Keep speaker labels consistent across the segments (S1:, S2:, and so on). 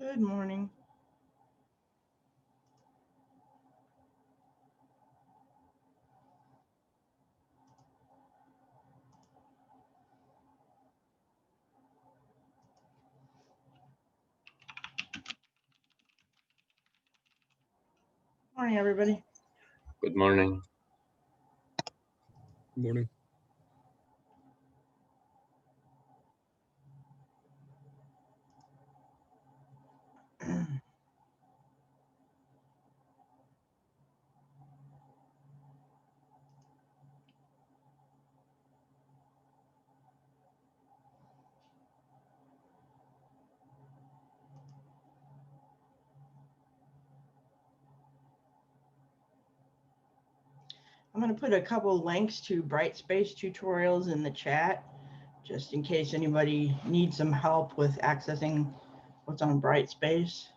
S1: Good morning. Morning, everybody.
S2: Good morning.
S3: Good morning.
S1: I'm going to put a couple links to Brightspace tutorials in the chat, just in case anybody needs some help with accessing what's on Brightspace.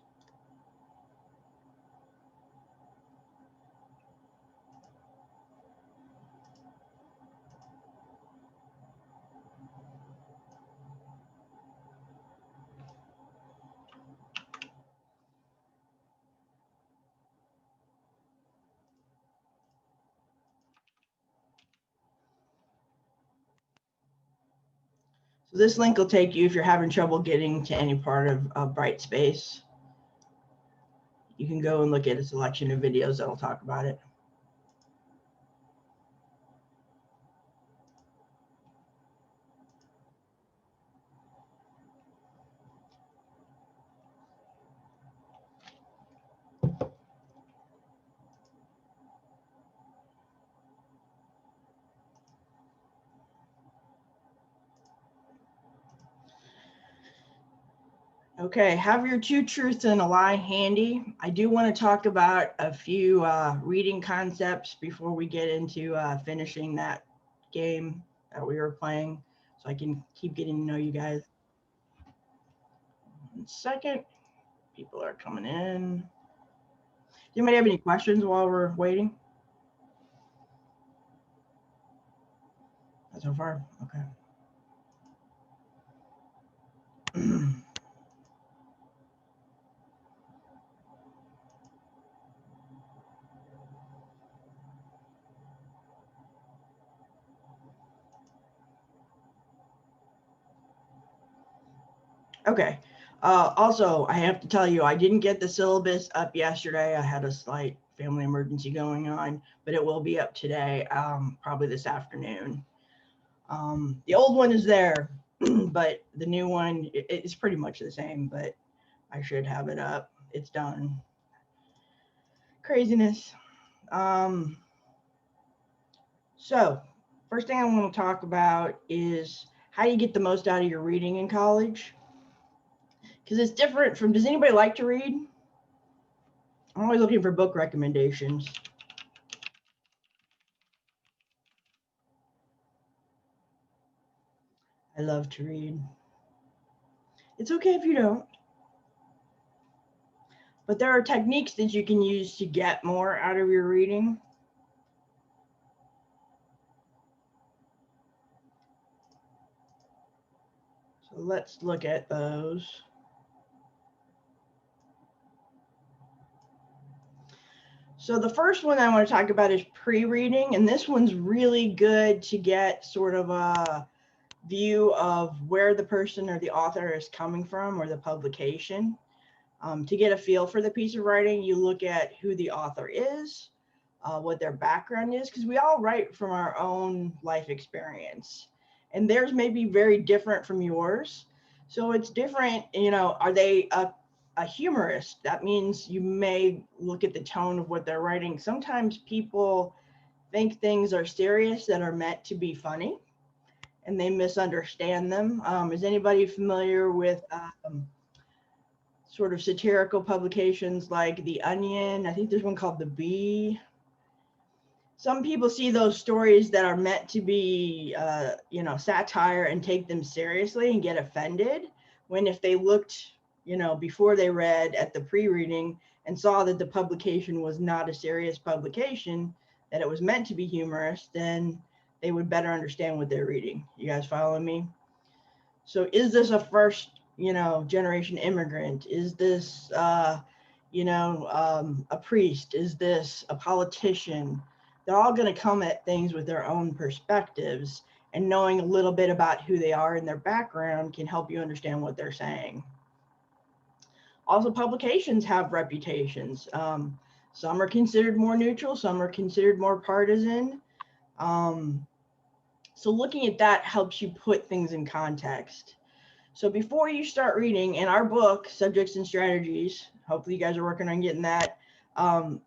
S1: So this link will take you if you're having trouble getting to any part of Brightspace. You can go and look at a selection of videos that'll talk about it. Okay, have your two truths and a lie handy. I do want to talk about a few reading concepts before we get into finishing that game that we were playing, so I can keep getting to know you guys. 1 second, people are coming in. Do anybody have any questions while we're waiting? Not so far, okay. Okay. Also, I have to tell you, I didn't get the syllabus up yesterday. I had a slight family emergency going on, but it will be up today, probably this afternoon. The old one is there, but the new one, it's pretty much the same, but I should have it up. It's done. Craziness. So, first thing I want to talk about is how you get the most out of your reading in college. Because it's different from, does anybody like to read? I'm always looking for book recommendations. I love to read. It's okay if you don't. But there are techniques that you can use to get more out of your reading. So let's look at those. So the first one I want to talk about is pre-reading, and this one's really good to get sort of a view of where the person or the author is coming from or the publication. To get a feel for the piece of writing, you look at who the author is, what their background is, because we all write from our own life experience, and theirs may be very different from yours. So it's different, you know, are they a humorist? That means you may look at the tone of what they're writing. Sometimes people think things are serious that are meant to be funny, and they misunderstand them. Is anybody familiar with sort of satirical publications like The Onion? I think there's one called The Bee. Some people see those stories that are meant to be, you know, satire and take them seriously and get offended, when if they looked, you know, before they read at the pre-reading and saw that the publication was not a serious publication, that it was meant to be humorous, then they would better understand what they're reading. You guys follow me? So is this a first, generation immigrant? Is this, a priest? Is this a politician? They're all going to come at things with their own perspectives, and knowing a little bit about who they are and their background can help you understand what they're saying. Also, publications have reputations. Some are considered more neutral, some are considered more partisan. So looking at that helps you put things in context. So before you start reading, in our book, Subjects and Strategies, hopefully you guys are working on getting that,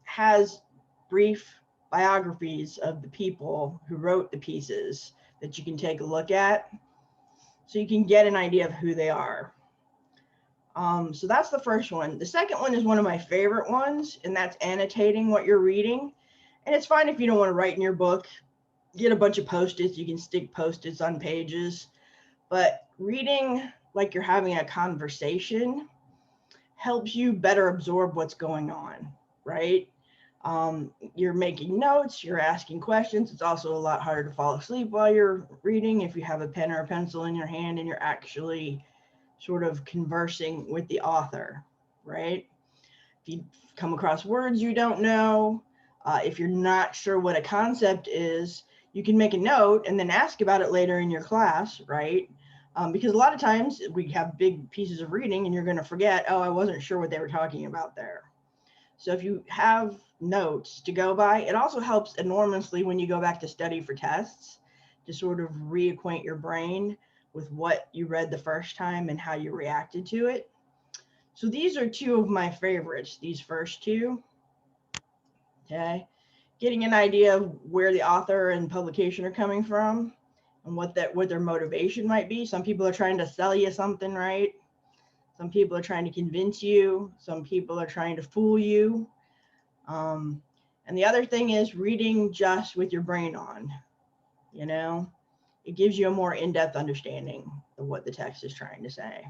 S1: has brief biographies of the people who wrote the pieces that you can take a look at, so you can get an idea of who they are. So that's the first one. The second one is one of my favorite ones, and that's annotating what you're reading. And it's fine if you don't want to write in your book. Get a bunch of Post-its. You can stick Post-its on pages. But reading like you're having a conversation helps you better absorb what's going on, right? You're making notes, you're asking questions. It's also a lot harder to fall asleep while you're reading if you have a pen or a pencil in your hand and you're actually sort of conversing with the author, right? If you come across words you don't know, if you're not sure what a concept is, you can make a note and then ask about it later in your class, right? Because a lot of times we have big pieces of reading and you're going to forget, oh, I wasn't sure what they were talking about there. So if you have notes to go by, it also helps enormously when you go back to study for tests to sort of reacquaint your brain with what you read the first time and how you reacted to it. So these are two of my favorites, these first two. Okay. Getting an idea of where the author and publication are coming from and what their motivation might be. Some people are trying to sell you something, right? Some people are trying to convince you. Some people are trying to fool you. And the other thing is reading just with your brain on, it gives you a more in-depth understanding of what the text is trying to say.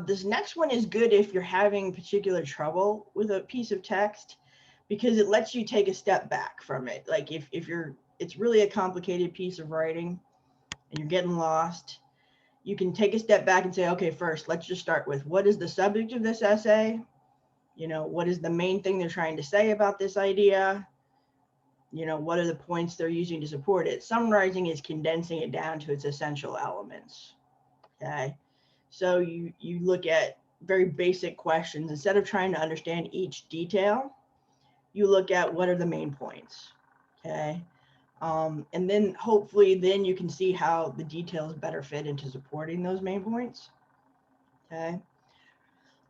S1: This next one is good if you're having particular trouble with a piece of text, because it lets you take a step back from it. Like if it's really a complicated piece of writing and you're getting lost, you can take a step back and say, okay, first, let's just start with what is the subject of this essay? What is the main thing they're trying to say about this idea? What are the points they're using to support it? Summarizing is condensing it down to its essential elements. Okay. So you look at very basic questions. Instead of trying to understand each detail, you look at what are the main points. Okay. And then hopefully then you can see how the details better fit into supporting those main points. Okay.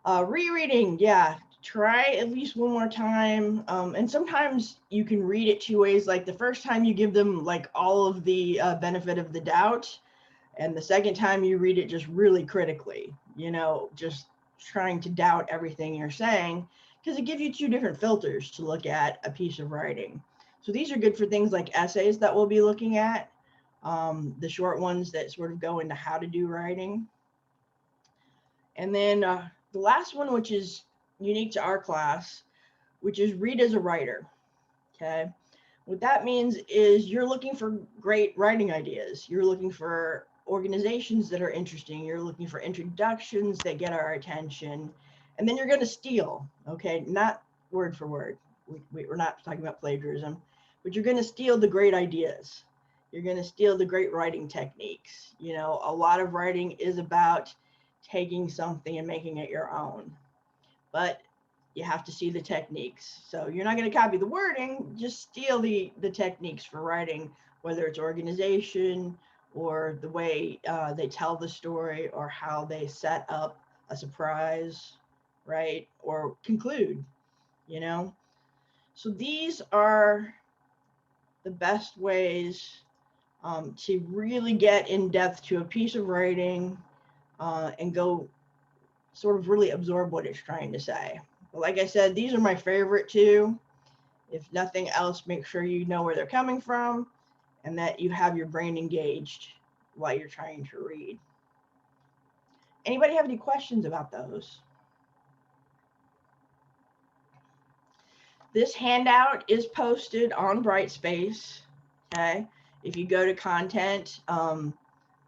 S1: Rereading, yeah, try at least one more time. And sometimes you can read it two ways. Like the first time you give them like all of the benefit of the doubt, and the second time you read it just really critically, just trying to doubt everything you're saying, because it gives you two different filters to look at a piece of writing. So these are good for things like essays that we'll be looking at, the short ones that sort of go into how to do writing. And then the last one, which is unique to our class, which is read as a writer. Okay. What that means is you're looking for great writing ideas. You're looking for organizations that are interesting. You're looking for introductions that get our attention. And then you're going to steal, okay? Not word for word. We're not talking about plagiarism, but you're going to steal the great ideas. You're going to steal the great writing techniques. A lot of writing is about taking something and making it your own. But you have to see the techniques. So you're not going to copy the wording, just steal the techniques for writing, whether it's organization or the way they tell the story or how they set up a surprise, right? Or conclude, So these are the best ways to really get in depth to a piece of writing and go sort of really absorb what it's trying to say. But like I said, these are my favorite two. If nothing else, make sure you know where they're coming from and that you have your brain engaged while you're trying to read. Anybody have any questions about those? This handout is posted on Brightspace. Okay. If you go to content,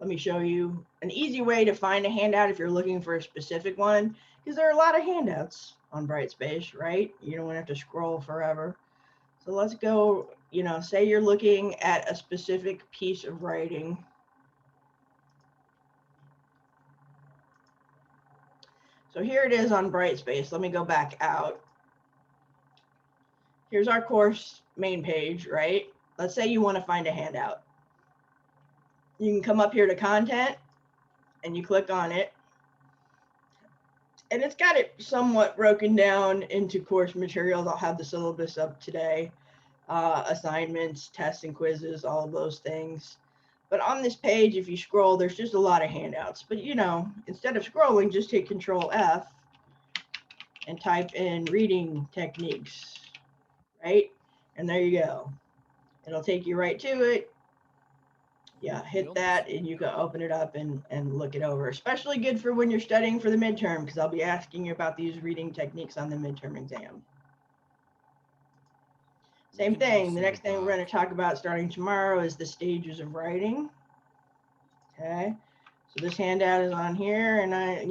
S1: let me show you an easy way to find a handout if you're looking for a specific one, because there are a lot of handouts on Brightspace, right? You don't want to have to scroll forever. So let's go, say you're looking at a specific piece of writing. So here it is on Brightspace. Let me go back out. Here's our course main page, right? Let's say you want to find a handout. You can come up here to content and you click on it. And it's got it somewhat broken down into course materials. I'll have the syllabus up today, assignments, tests and quizzes, all of those things. But on this page, if you scroll, there's just a lot of handouts. But instead of scrolling, just hit Control F and type in reading techniques, right? And there you go. It'll take you right to it. Yeah, hit that and you can open it up and look it over. Especially good for when you're studying for the midterm, because I'll be asking you about these reading techniques on the midterm exam. Same thing. The next thing we're going to talk about starting tomorrow is the stages of writing. Okay, so this handout is on here, and as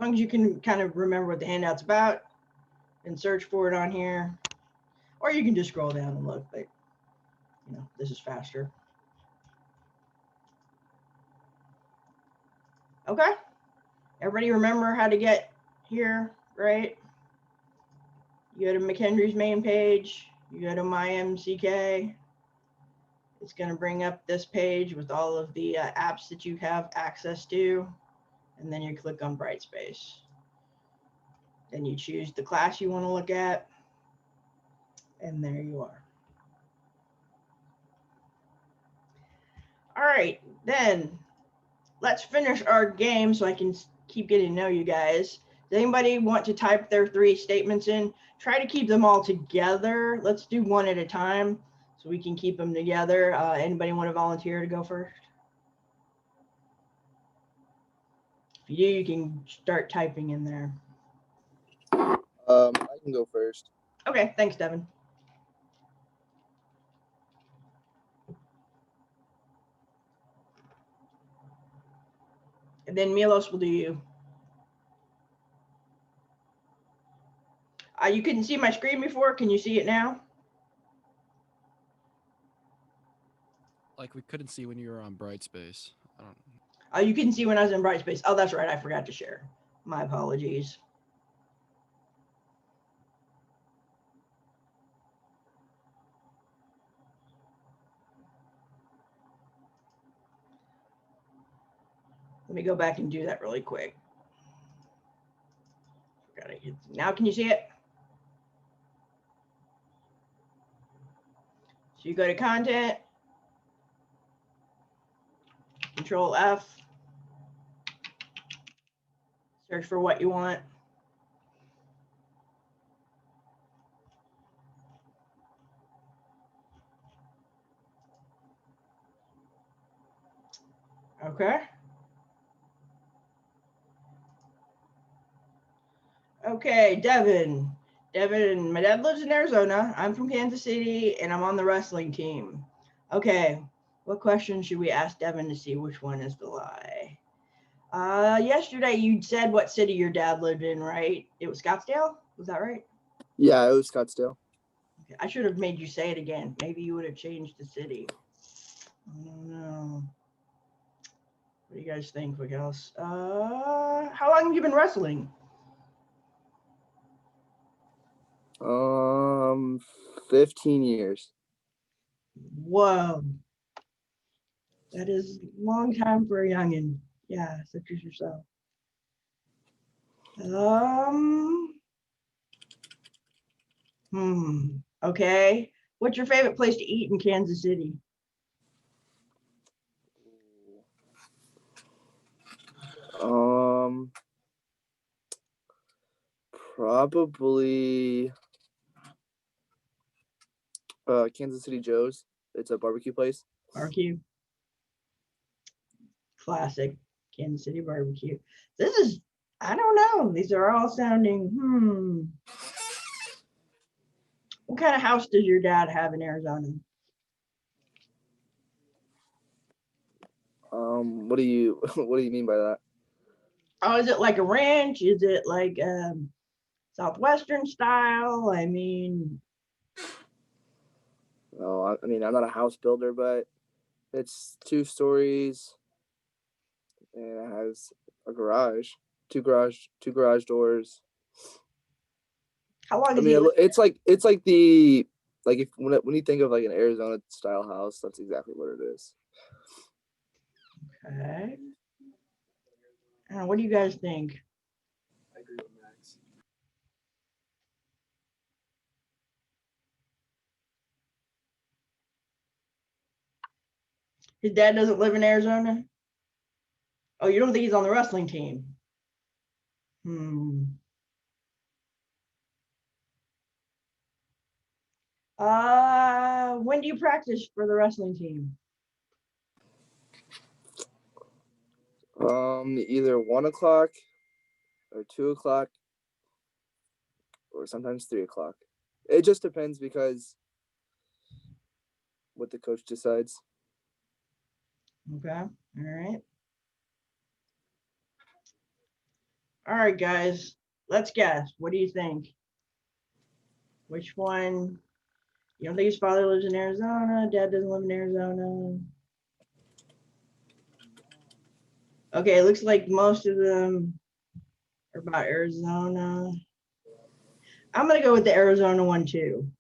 S1: long as you can kind of remember what the handout's about and search for it on here, or you can just scroll down and look, but this is faster. Okay, everybody remember how to get here, right? You go to McKendree's main page, you go to MyMCK. It's going to bring up this page with all of the apps that you have access to, and then you click on Brightspace. Then you choose the class you want to look at, and there you are. All right, then let's finish our game so I can keep getting to know you guys. Does anybody want to type their 3 statements in? Try to keep them all together. Let's do one at a time so we can keep them together. Anybody want to volunteer to go first? If you do, you can start typing in there.
S2: I can go first.
S1: Okay, thanks, Devin. And then Milos will do you. You couldn't see my screen before. Can you see it now?
S3: Like we couldn't see when you were on Brightspace. I don't.
S1: Oh, you couldn't see when I was in Brightspace. Oh, that's right. I forgot to share. My apologies. Let me go back and do that really quick. Now can you see it? So you go to content, Control F, search for what you want. Okay. Okay, Devin. Devin, my dad lives in Arizona. I'm from Kansas City, and I'm on the wrestling team. Okay, what question should we ask Devin to see which one is the lie? Yesterday you said what city your dad lived in, right? It was Scottsdale? Was that right?
S2: Yeah, it was Scottsdale.
S1: Okay, I should have made you say it again. Maybe you would have changed the city. I don't know. What do you guys think? What else? How long have you been wrestling?
S2: 15 years.
S1: Whoa. That is a long time for a youngin'. Yeah, such as yourself. Okay. What's your favorite place to eat in Kansas City?
S2: Probably Kansas City Joe's. It's a barbecue place.
S1: Barbecue. Classic Kansas City barbecue. This is, I don't know. These are all sounding, What kind of house does your dad have in Arizona?
S2: What do you mean by that?
S1: Oh, is it like a ranch? Is it like Southwestern style? I mean,
S2: Oh, I mean, I'm not a house builder, but it's 2 stories and it has a garage, two garage doors.
S1: how long
S2: I
S1: has he
S2: mean,
S1: lived?
S2: it's like the like if when you think of like an Arizona style house, that's exactly what it is.
S1: Okay. What do you guys think?
S3: I agree with Max.
S1: His dad doesn't live in Arizona? Oh, you don't think he's on the wrestling team? When do you practice for the wrestling team?
S2: Either 1 o'clock or 2 o'clock or sometimes 3 o'clock. It just depends because what the coach decides.
S1: Okay. All right. All right, guys. Let's guess. What do you think? Which one? You don't think his father lives in Arizona? Dad doesn't live in Arizona? Okay, it looks like most of them are about Arizona. I'm going to go with the Arizona one too.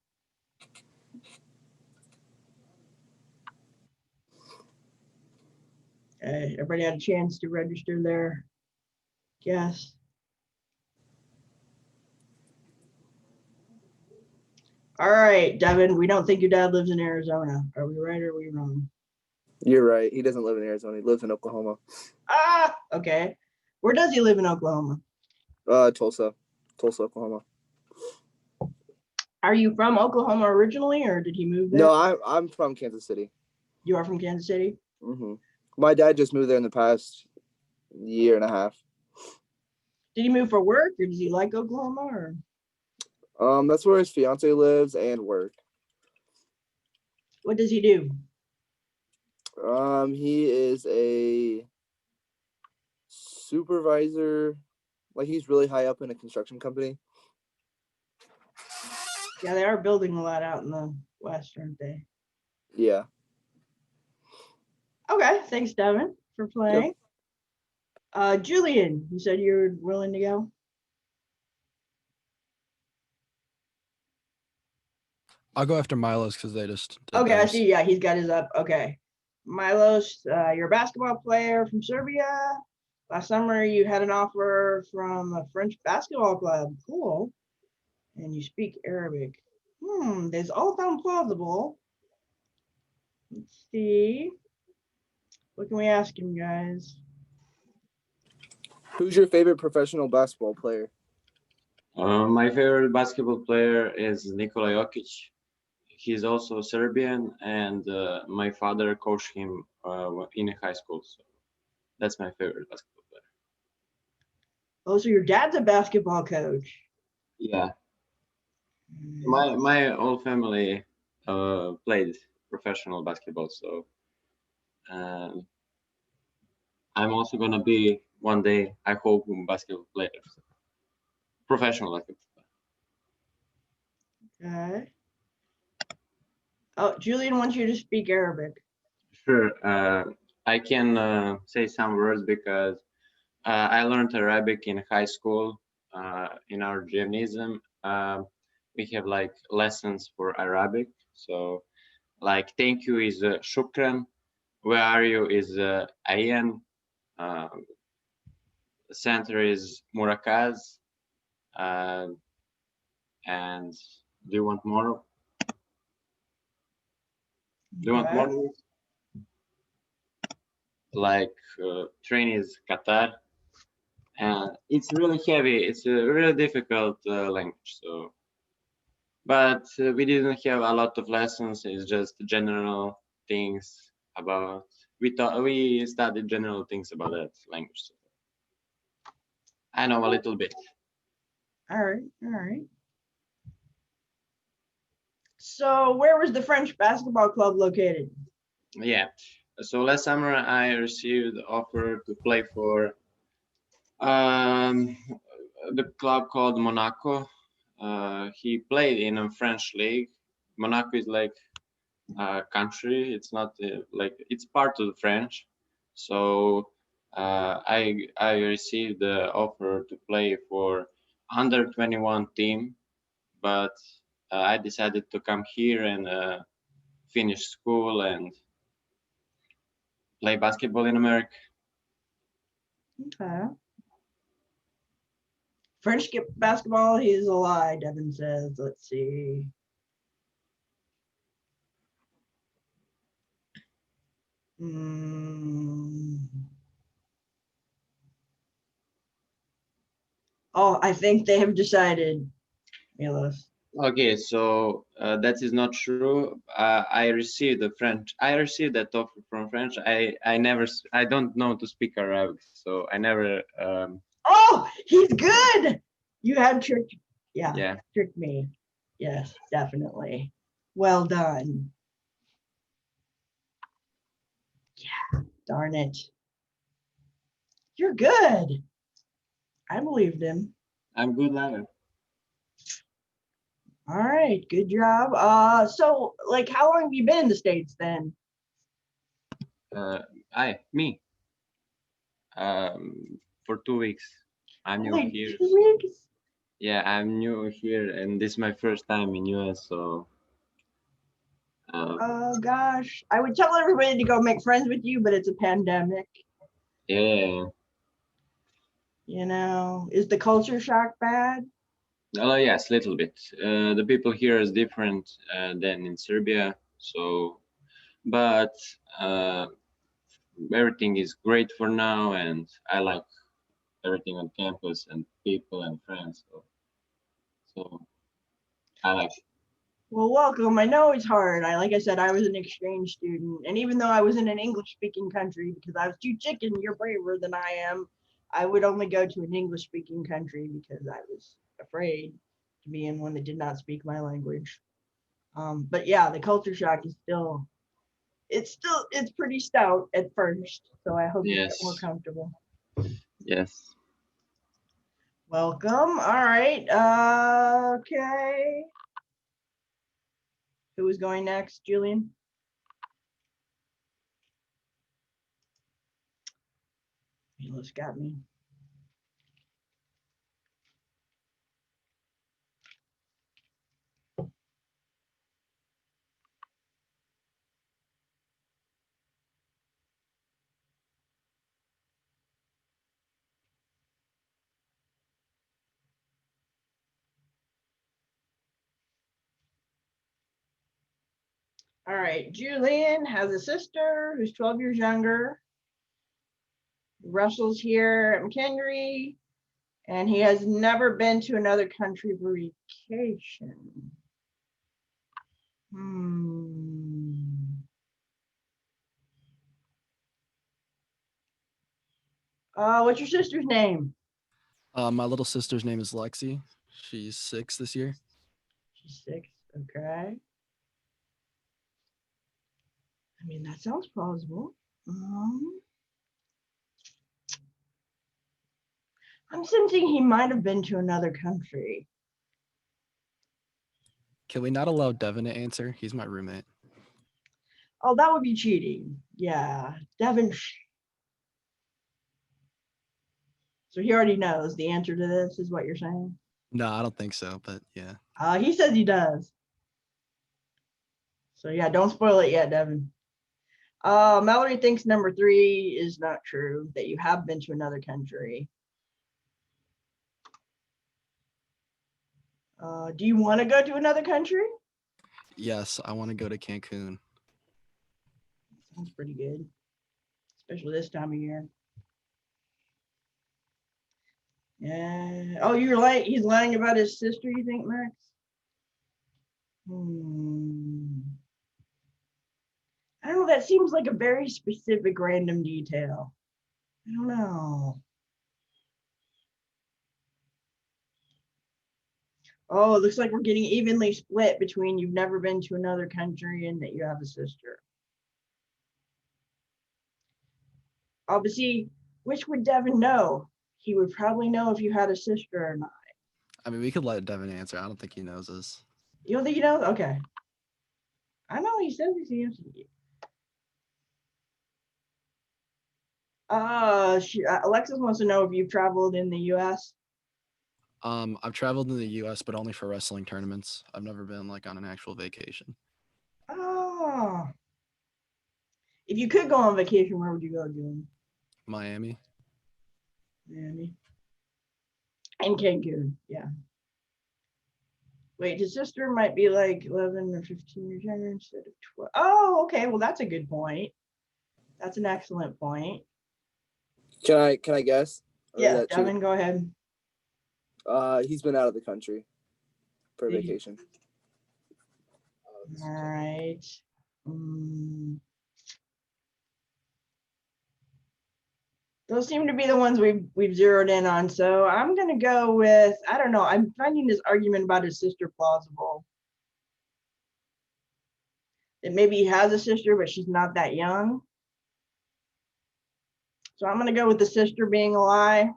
S1: Okay, everybody had a chance to register their guess. All right, Devin, we don't think your dad lives in Arizona. Are we right or are we wrong?
S2: You're right. He doesn't live in Arizona. He lives in Oklahoma.
S1: Okay. Where does he live in Oklahoma?
S2: Tulsa, Oklahoma.
S1: Are you from Oklahoma originally or did he move there?
S2: No, I'm from Kansas City.
S1: You are from Kansas City?
S2: Mm-hmm. My dad just moved there in the past year and a half.
S1: Did he move for work or does he like Oklahoma? Or
S2: That's where his fiance lives and work.
S1: what does he do?
S2: He is a supervisor. Like he's really high up in a construction company.
S1: Yeah, they are building a lot out in the West, aren't they?
S2: Yeah.
S1: Okay, thanks, Devin, for playing. Julian, you said you're willing to go?
S3: I'll go after Milos because they just did
S1: Okay, I
S3: theirs.
S1: see. Yeah, he's got his up. Okay. Milos, you're a basketball player from Serbia. Last summer, you had an offer from a French basketball club. Cool. And you speak Arabic. This all sound plausible. Let's see. What can we ask him, guys?
S2: Who's your favorite professional basketball player?
S4: My favorite basketball player is Nikola Jokic. He's also Serbian, and my father coached him in high school. So that's my favorite basketball player.
S1: Oh, so your dad's a basketball coach.
S4: Yeah, my whole family played professional basketball, so I'm also gonna be one day, I hope, a basketball player, professional basketball player.
S1: Okay. Oh, Julian wants you to speak Arabic.
S4: Sure, I can say some words because I learned Arabic in high school. In our gymnasium, we have like lessons for Arabic. So, like, thank you is shukran. Where are you is ayan. The center is murakaz. And do you want more? Do you want
S1: Okay.
S4: more? Like, train is Qatar. And it's really heavy. It's a really difficult language. So, but we didn't have a lot of lessons. It's just general things about. We studied general things about that language. So I know a little bit.
S1: All right. All right. So, where was the French basketball club located?
S4: Yeah, So last summer I received the offer to play for um, the club called Monaco. He played in a French league. Monaco is like a country. It's not like it's part of the French. So I received the offer to play for under 21 team, but I decided to come here and finish school and play basketball in America.
S1: Okay. French basketball, he's a lie, Devin says. Let's see. Oh, I think they have decided, Milos.
S4: Okay, so that is not true. I received that offer from French. I don't know to speak Arabic, so I never.
S1: Oh, he's good. You had tricked.
S4: Yeah.
S1: Tricked me. Yes, definitely. Well done. Yeah, darn it. You're good. I believed him.
S4: I'm good liar.
S1: All right, good job. So like how long have you been in the States then?
S4: Me. For 2 weeks. I'm new
S1: Only
S4: here.
S1: 2 weeks?
S4: Yeah, I'm new here, and this is my first time in US. So.
S1: Oh gosh. I would tell everybody to go make friends with you, but it's a pandemic.
S4: Yeah.
S1: You know, is the culture shock bad?
S4: Yes, little bit. The people here is different than in Serbia. So, but everything is great for now, and I like everything on campus and people and friends. So I like it.
S1: Well, welcome. I know it's hard. Like I said, I was an exchange student, and even though I was in an English-speaking country, because I was too chicken, you're braver than I am, I would only go to an English-speaking country because I was afraid to be in one that did not speak my language. But yeah, the culture shock is it's pretty stout at first. So I hope you get more
S4: Yes.
S1: comfortable.
S4: Yes.
S1: Welcome. All right. Okay. Who is going next, Julian? Milos got me. All right. Julian has a sister who's 12 years younger. Russell's here at McKendree, and he has never been to another country for vacation. What's your sister's name?
S3: My little sister's name is Lexi. She's 6 this year.
S1: She's 6. Okay. I mean, that sounds plausible. I'm sensing he might have been to another country.
S3: Can we not allow Devin to answer? He's my roommate.
S1: Oh, that would be cheating. Yeah, Devin. So he already knows the answer to this, is what you're saying?
S3: No, I don't think so, but yeah.
S1: He says he does. So yeah, don't spoil it yet, Devin. Mallory thinks number 3 is not true, that you have been to another country. Do you want to go to another country?
S3: Yes, I want to go to Cancun.
S1: Sounds pretty good, especially this time of year. Yeah. Oh, he's lying about his sister, you think, Max? I don't know, that seems like a very specific random detail. I don't know. Oh, it looks like we're getting evenly split between you've never been to another country and that you have a sister. Oh, but see, which would Devin know? He would probably know if you had a sister or not.
S3: I mean, we could let Devin answer. I don't think he knows this.
S1: You don't think you know? Okay. I know he says he's the answer. Alexis wants to know if you've traveled in the U.S.
S3: I've traveled in the U.S., but only for wrestling tournaments. I've never been like on an actual vacation.
S1: Oh. If you could go on vacation, where would you go, June?
S3: Miami.
S1: Miami. And Cancun, yeah. Wait, his sister might be like 11 or 15 years younger instead of 12. Oh, okay. Well, that's a good point. That's an excellent point.
S2: Can I guess? Or is
S1: Yeah,
S2: that
S1: Devin, go ahead.
S2: he's been out of the country for
S1: He-
S2: vacation.
S1: All right. Those seem to be the ones we've zeroed in on. So I'm gonna go with, I don't know. I'm finding this argument about his sister plausible. That maybe he has a sister, but she's not that young. So I'm gonna go with the sister being a lie.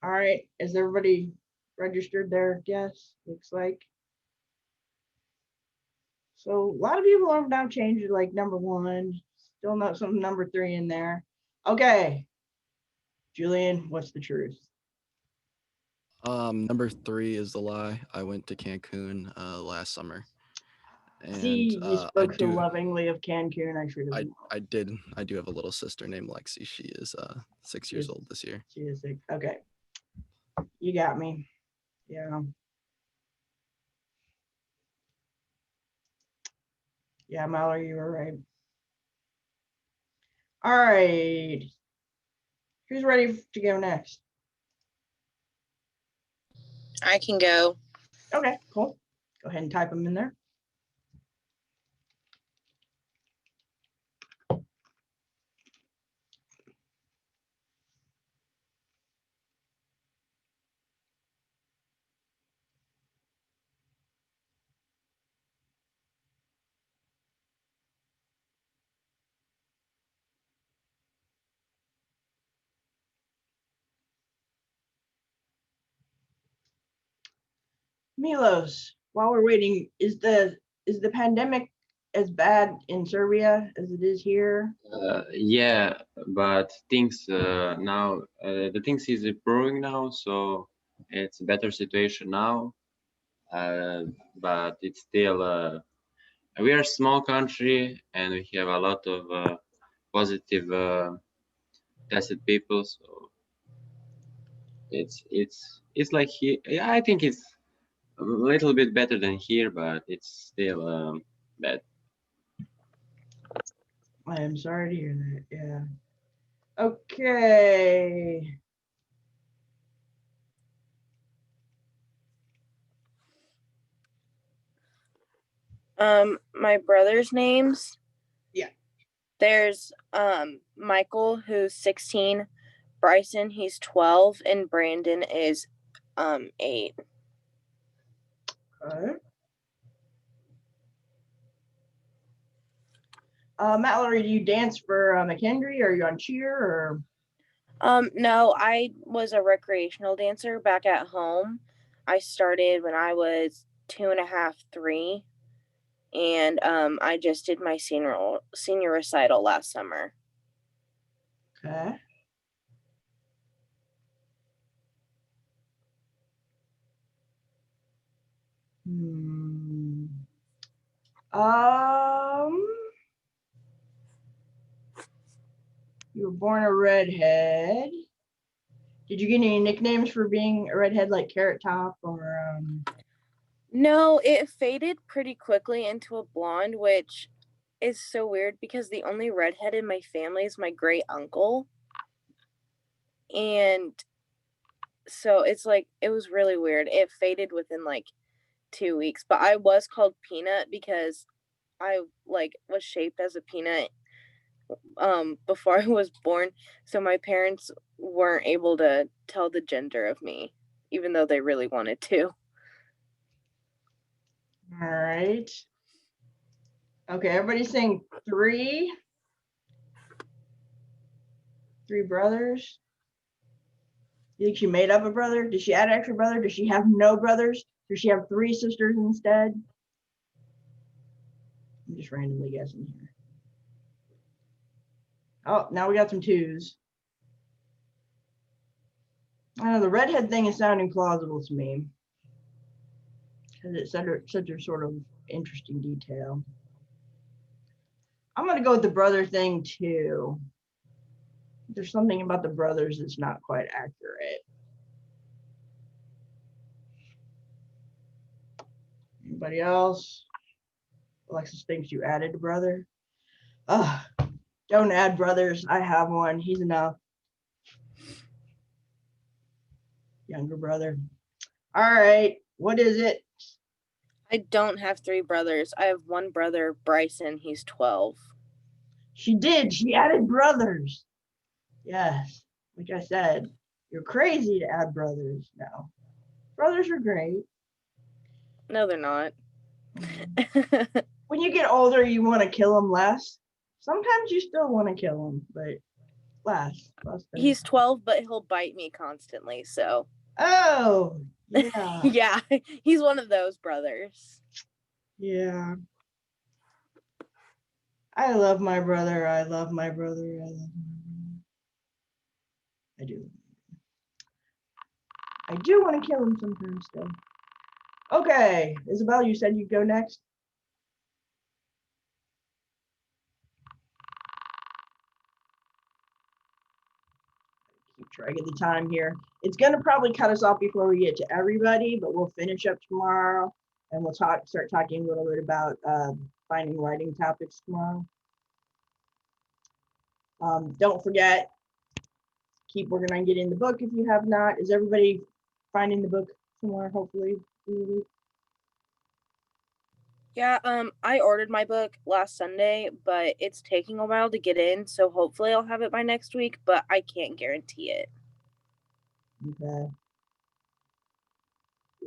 S1: All right, is everybody registered their guess? Looks like. So a lot of people have now changed it, like number 1. Still not some number 3 in there. Okay, Julian, what's the truth?
S3: Number 3 is the lie. I went to Cancun last summer. And
S1: See, you
S3: I
S1: spoke so
S3: do
S1: lovingly of Cancun. I should have.
S3: I do have a little sister named Lexi. She is 6 years old this year.
S1: She is 6. Okay, you got me. Yeah. Yeah, Mallory, you were right. All right. Who's ready to go next?
S5: I can go.
S1: Okay, cool. Go ahead and type them in there. Milos, while we're waiting, is the pandemic as bad in Serbia as it is here?
S4: Yeah, but things now the things is improving now, so it's a better situation now. But it's still we are a small country and we have a lot of positive tested people, so it's like here. Yeah, I think it's a little bit better than here, but it's still bad.
S1: I am sorry to hear that. Yeah. Okay.
S5: My brother's names.
S1: Yeah.
S5: There's Michael, who's 16, Bryson, he's 12, and Brandon is 8.
S1: Okay. Mallory, do you dance for McKendree? Are you on cheer or?
S5: No, I was a recreational dancer back at home. I started when I was 2.5, 3, and I just did my senior recital last summer.
S1: Okay. You were born a redhead. Did you get any nicknames for being a redhead, like Carrot Top or?
S5: No, it faded pretty quickly into a blonde, which is so weird because the only redhead in my family is my great uncle. And so it's like, it was really weird. It faded within like 2 weeks, but I was called Peanut because I like was shaped as a peanut before I was born. So my parents weren't able to tell the gender of me, even though they really wanted to.
S1: All right. Okay, everybody's saying 3. 3 brothers. You think she made up a brother? Did she add an extra brother? Does she have no brothers? Does she have 3 sisters instead? I'm just randomly guessing here. Oh, now we got some 2s. I know the redhead thing is sounding plausible to me because it's such a sort of interesting detail. I'm gonna go with the brother thing too. There's something about the brothers that's not quite accurate. Anybody else? Alexis thinks you added a brother. Ugh, don't add brothers. I have one. He's enough. Younger brother. All right. What is it?
S5: I don't have 3 brothers. I have 1 brother, Bryson. He's 12.
S1: She did. She added brothers. Yes. Like I said, you're crazy to add brothers now. Brothers are great.
S5: No, they're not.
S1: When you get older, you want to kill them less. Sometimes you still want to kill them, but less.
S5: He's 12, but he'll bite me constantly. So.
S1: Oh, yeah.
S5: Yeah, he's one of those brothers.
S1: Yeah. I love my brother. I love my brother. I love my brother. I do. I do want to kill him sometimes still. Okay, Isabel, you said you'd go next. Keep track of the time here. It's gonna probably cut us off before we get to everybody, but we'll finish up tomorrow and we'll start talking a little bit about finding writing topics tomorrow. Don't forget, keep working on getting the book if you have not. Is everybody finding the book somewhere, hopefully?
S5: Yeah, I ordered my book last Sunday, but it's taking a while to get in, so hopefully I'll have it by next week, but I can't guarantee it.
S1: Okay.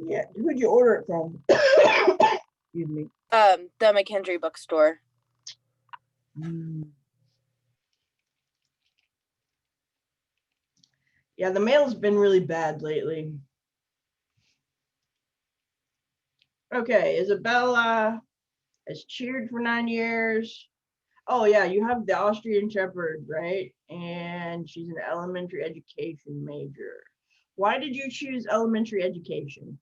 S1: Yeah, who'd you order it from? Excuse me.
S5: The McKendree bookstore.
S1: Yeah, the mail's been really bad lately. Okay, Isabella has cheered for 9 years. Oh yeah, you have the Austrian Shepherd, right? And she's an elementary education major. Why did you choose elementary education?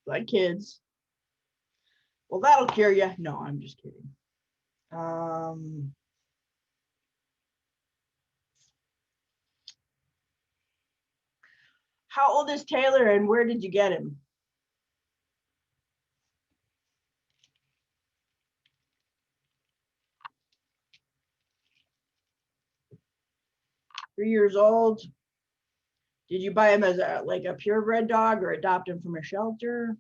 S1: Like kids. Well, that'll cure you. No, I'm just kidding. How old is Taylor and where did you get him? Three years old. Did you buy him as a purebred dog or adopt him from a shelter?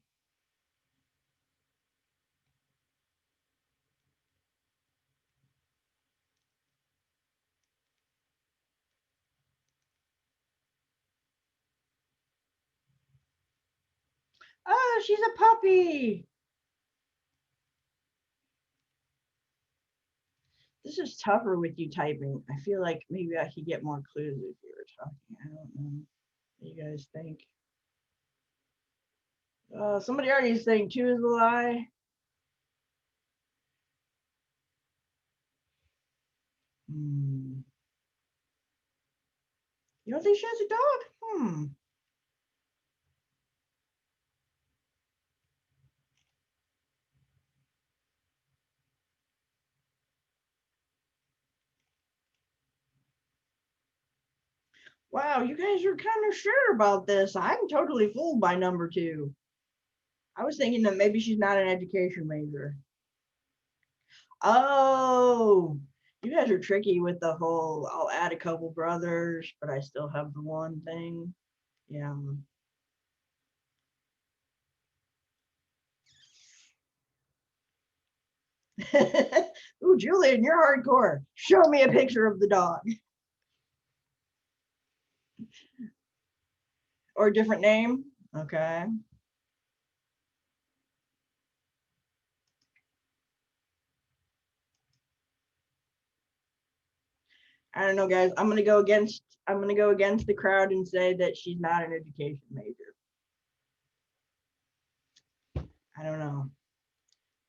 S1: Oh, she's a puppy. This is tougher with you typing. I feel like maybe I could get more clues if you were talking. I don't know. What do you guys think? Somebody already is saying 2 is a lie. You don't think she has a dog? Wow, you guys are kind of sure about this. I'm totally fooled by number 2. I was thinking that maybe she's not an education major. Oh, you guys are tricky with the whole, I'll add a couple brothers, but I still have the one thing. Yeah. Ooh, Julian, you're hardcore. Show me a picture of the dog. Or a different name. Okay. I don't know, guys. I'm gonna go against the crowd and say that she's not an education major. I don't know.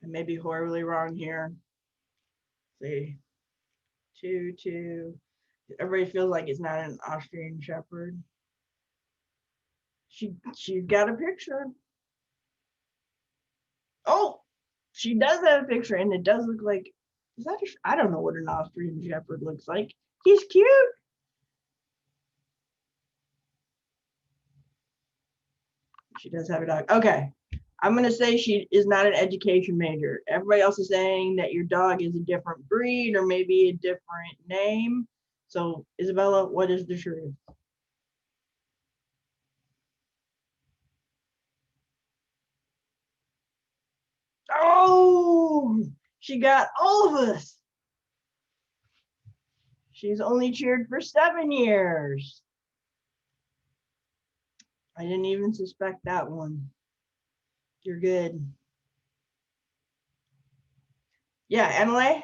S1: I may be horribly wrong here. Let's see, 2. Everybody feels like it's not an Austrian Shepherd. She's got a picture. Oh, she does have a picture, and it does look like, is that I don't know what an Austrian Shepherd looks like. He's cute. She does have a dog. Okay. I'm going to say she is not an education major. Everybody else is saying that your dog is a different breed or maybe a different name. So, Isabella, what is the truth? Oh, she got all of us. She's only cheered for 7 years. I didn't even suspect that one. You're good. Yeah, Emily,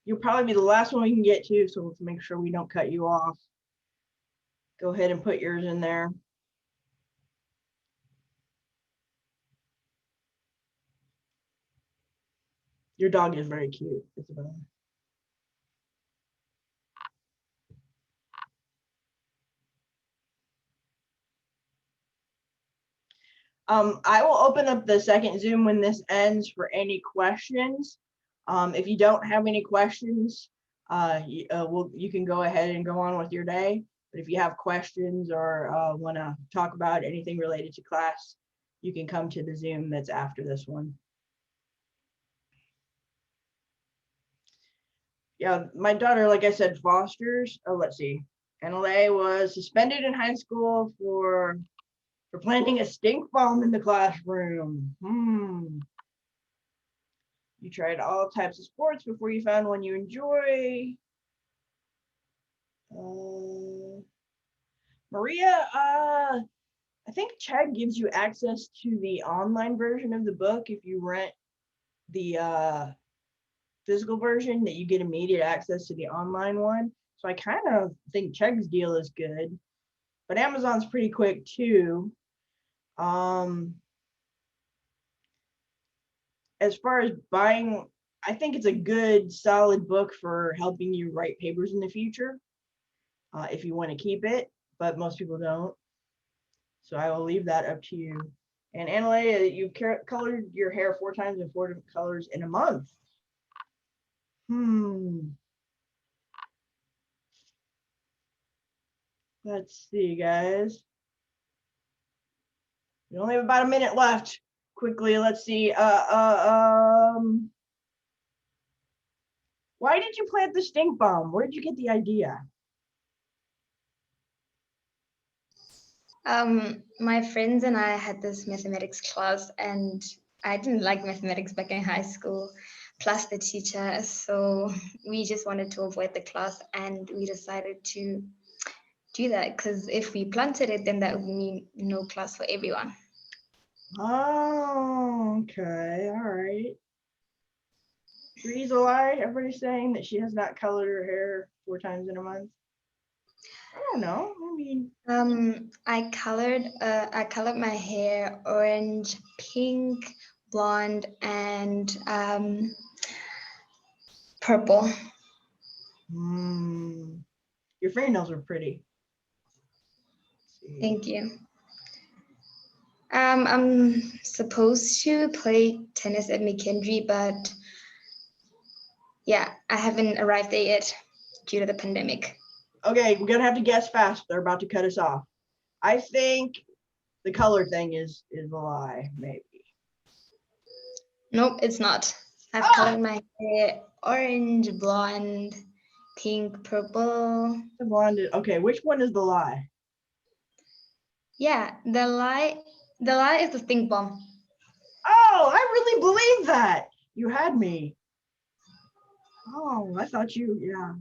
S1: you'll probably be the last one we can get to, so let's make sure we don't cut you off. Go ahead and put yours in there. Your dog is very cute, Isabella. I will open up the second Zoom when this ends for any questions. If you don't have any questions, you can go ahead and go on with your day. But if you have questions or want to talk about anything related to class, you can come to the Zoom that's after this one. Yeah, my daughter, like I said, fosters. Oh, let's see. NLA was suspended in high school for planting a stink bomb in the classroom. You tried all types of sports before you found one you enjoy. Maria, I think Chegg gives you access to the online version of the book. If you rent the physical version, that you get immediate access to the online one. So I kind of think Chegg's deal is good, but Amazon's pretty quick too. As far as buying, I think it's a good, solid book for helping you write papers in the future, if you want to keep it, but most people don't. So I will leave that up to you. And Annalee, you colored your hair 4 times in 4 different colors in a month. Let's see, guys. We only have about a minute left. Quickly, let's see. Why did you plant the stink bomb? Where did you get the idea?
S6: My friends and I had this mathematics class, and I didn't like mathematics back in high school, plus the teacher. So we just wanted to avoid the class, and we decided to do that because if we planted it, then that would mean no class for everyone.
S1: Oh, okay. All right. Three's a lie. Everybody's saying that she has not colored her hair 4 times in a month. I don't know. I mean,
S6: I colored my hair orange, pink, blonde, and purple.
S1: Your fingernails are pretty.
S6: Thank you. I'm supposed to play tennis at McKendree, but yeah, I haven't arrived there yet due to the pandemic.
S1: Okay, we're gonna have to guess fast. They're about to cut us off. I think the color thing is a lie, maybe.
S6: Nope, it's not. I've colored my hair orange, blonde, pink, purple.
S1: The blonde. Okay, which one is the lie?
S6: Yeah, the lie is the stink bomb.
S1: Oh, I really believe that. You had me. Oh, I thought you, yeah.